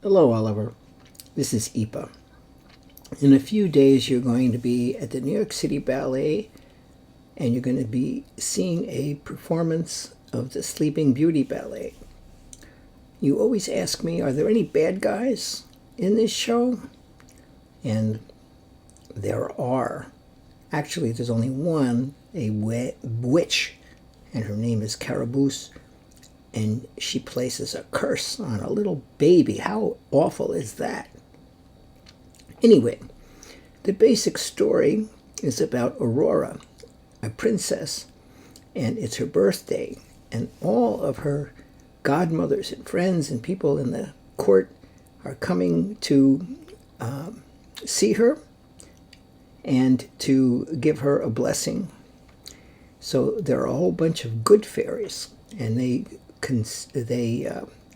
Hello, Oliver. This is Ipa. In a few days, you're going to be at the New York City Ballet, and you're going to be seeing a performance of the Sleeping Beauty Ballet. You always ask me, are there any bad guys in this show? And there are. Actually, there's only one, a witch, and her name is Caraboose, and she places a curse on a little baby. How awful is that? Anyway, the basic story is about Aurora, a princess, and it's her birthday, and all of her godmothers and friends and people in the court are coming to see her and to give her a blessing. So there are a whole bunch of good fairies, and they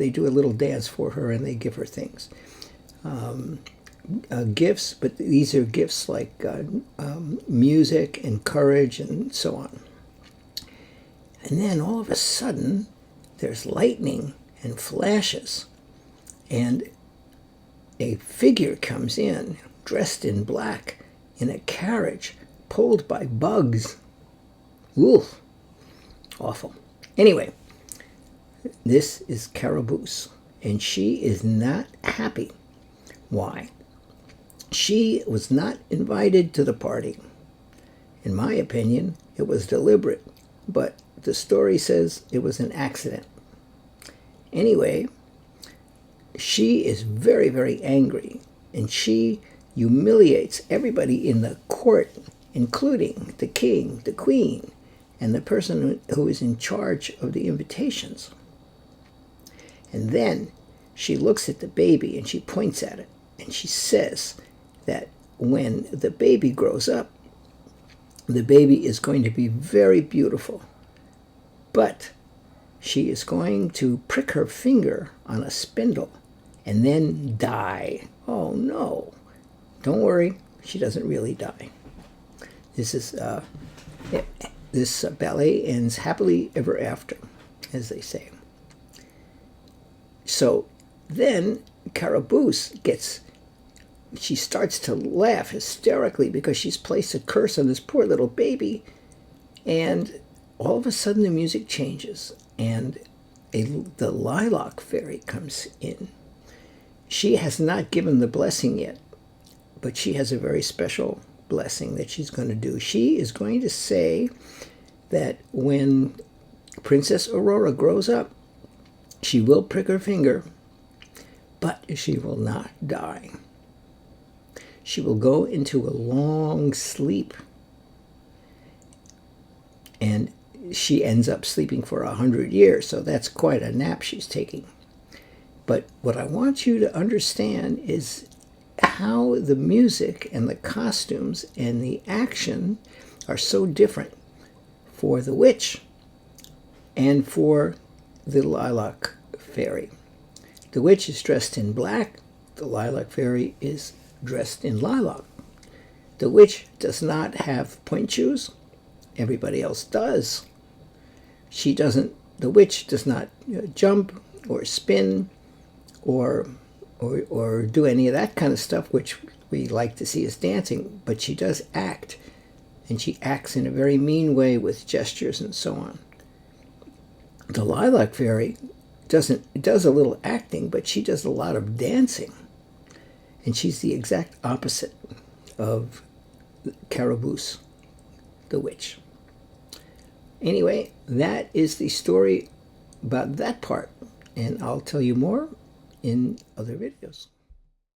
do a little dance for her, and they give her things, gifts. But these are gifts like music and courage and so on. And then all of a sudden, there's lightning and flashes, and a figure comes in dressed in black in a carriage pulled by bugs. Oof, awful. Anyway, this is Caraboose, and she is not happy. Why? She was not invited to the party. In my opinion, it was deliberate, but the story says it was an accident. Anyway, she is very, very angry, and she humiliates everybody in the court, including the king, the queen, and the person who is in charge of the invitations. And then she looks at the baby and she points at it, and she says that when the baby grows up, the baby is going to be very beautiful, but she is going to prick her finger on a spindle and then die. Oh no, don't worry, she doesn't really die. This ballet ends happily ever after, as they say. So then Caraboose she starts to laugh hysterically because she's placed a curse on this poor little baby, and all of a sudden the music changes, and the lilac fairy comes in. She has not given the blessing yet, but she has a very special blessing that she's going to do. She is going to say that when Princess Aurora grows up, she will prick her finger, but she will not die. She will go into a long sleep, and she ends up sleeping for 100 years, so that's quite a nap she's taking. But what I want you to understand is how the music and the costumes and the action are so different for the witch and for the lilac fairy. The witch is dressed in black. The lilac fairy is dressed in lilac. The witch does not have point shoes. Everybody else does. The witch does not jump or spin or do any of that kind of stuff, which we like to see as dancing, but she does act, and she acts in a very mean way with gestures and so on. The lilac fairy does a little acting, but she does a lot of dancing, and she's the exact opposite of Caraboose, the witch. Anyway, that is the story about that part, and I'll tell you more in other videos.